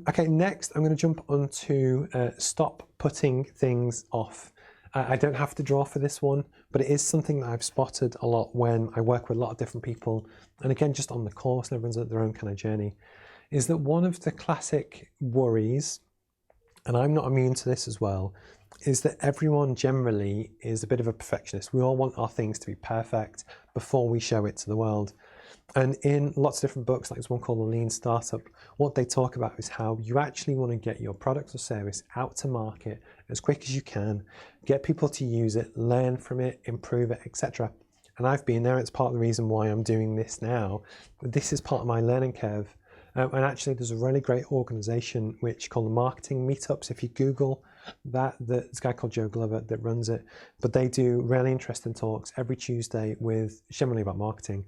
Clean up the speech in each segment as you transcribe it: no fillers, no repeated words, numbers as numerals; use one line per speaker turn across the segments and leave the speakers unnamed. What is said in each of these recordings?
Okay, next I'm going to jump onto stop putting things off. I don't have to draw for this one, but it is something that I've spotted a lot when I work with a lot of different people. And again, just on the course, and everyone's at their own kind of journey, is that one of the classic worries, and I'm not immune to this as well, is that everyone generally is a bit of a perfectionist. We all want our things to be perfect before we show it to the world. And in lots of different books, like this one called The Lean Startup, what they talk about is how you actually want to get your product or service out to market as quick as you can, get people to use it, learn from it, improve it, etc. And I've been there. It's part of the reason why I'm doing this now. This is part of my learning curve. And actually, there's a really great organization which called the Marketing Meetups. If you Google that, there's a guy called Joe Glover that runs it. But they do really interesting talks every Tuesday with generally about marketing.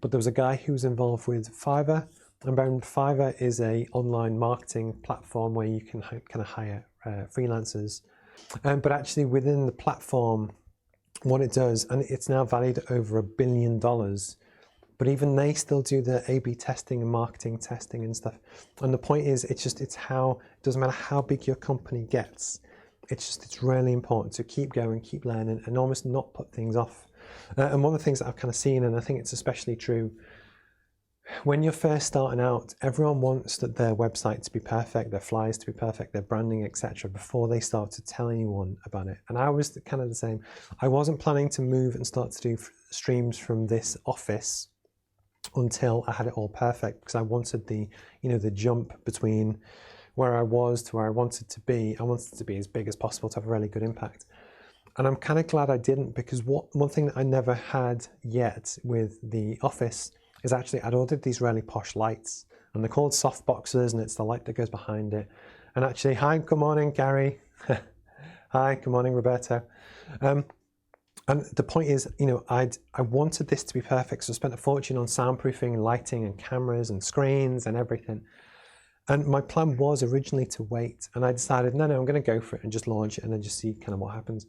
But there was a guy who was involved with Fiverr, and Fiverr is a online marketing platform where you can kind of hire freelancers. But actually within the platform, what it does, and it's now valued at over $1 billion, but even they still do the A/B testing and marketing testing and stuff. And the point is, it doesn't matter how big your company gets, it's really important to keep going, keep learning, and almost not put things off. And one of the things that I've kind of seen, and I think it's especially true, when you're first starting out, everyone wants that their website to be perfect, their flyers to be perfect, their branding, etc., before they start to tell anyone about it. And I was kind of the same. I wasn't planning to move and start to do streams from this office until I had it all perfect, because I wanted the jump between where I was to where I wanted to be. I wanted it to be as big as possible to have a really good impact. And I'm kind of glad I didn't, because one thing that I never had yet with the office is actually I'd ordered these really posh lights, and they're called soft boxes, and it's the light that goes behind it. And actually, hi, good morning, Gary. Hi, good morning, Roberto. And the point is, I wanted this to be perfect, so I spent a fortune on soundproofing, lighting, and cameras, and screens, and everything. And my plan was originally to wait, and I decided, no, I'm going to go for it and just launch it and then just see kind of what happens.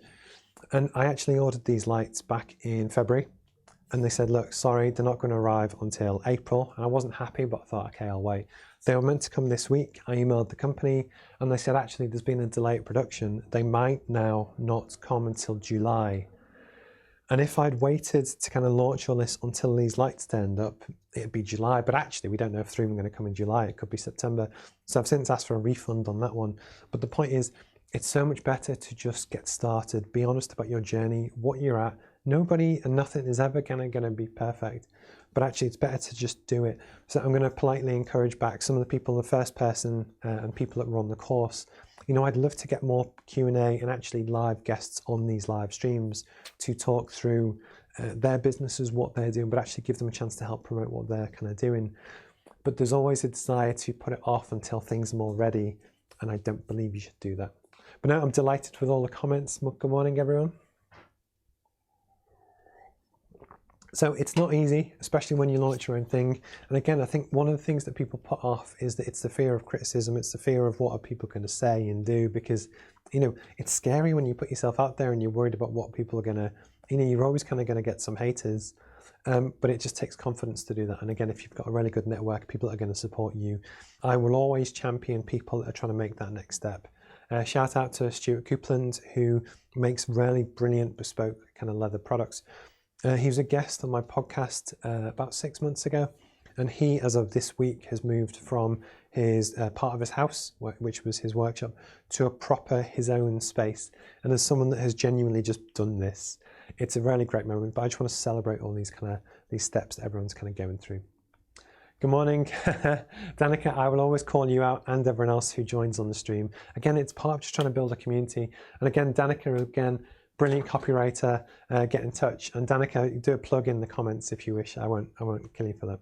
And I actually ordered these lights back in February, and they said, look, sorry, they're not going to arrive until April. And I wasn't happy, but I thought, okay, I'll wait. They were meant to come this week. I emailed the company, and they said, actually, there's been a delay in production. They might now not come until July. And if I'd waited to kind of launch all this until these lights turned up, it'd be July. But actually, we don't know if 3 are going to come in July. It could be September. So I've since asked for a refund on that one. But the point is, it's so much better to just get started. Be honest about your journey, what you're at. Nobody and nothing is ever going to be perfect. But actually, it's better to just do it. So I'm going to politely encourage back some of the people, the first person and people that were on the course. I'd love to get more Q&A and actually live guests on these live streams to talk through their businesses, what they're doing, but actually give them a chance to help promote what they're kind of doing. But there's always a desire to put it off until things are more ready, and I don't believe you should do that. But now I'm delighted with all the comments. Good morning, everyone. So it's not easy, especially when you launch your own thing. And again, I think one of the things that people put off is that it's the fear of criticism. It's the fear of what are people going to say and do, because, it's scary when you put yourself out there and you're worried about what people are going to, you're always kind of going to get some haters, but it just takes confidence to do that. And again, if you've got a really good network, people are going to support you. I will always champion people that are trying to make that next step. Shout out to Stuart Coupland, who makes really brilliant bespoke kind of leather products. He was a guest on my podcast about 6 months ago, and he, as of this week, has moved from his part of his house, which was his workshop, to a proper his own space. And as someone that has genuinely just done this, it's a really great moment. But I just want to celebrate all these steps that everyone's kind of going through. Good morning, Danica. I will always call you out and everyone else who joins on the stream. Again, it's part of just trying to build a community. And again, Danica, brilliant copywriter. Get in touch. And Danica, do a plug in the comments if you wish. I won't kill you for that.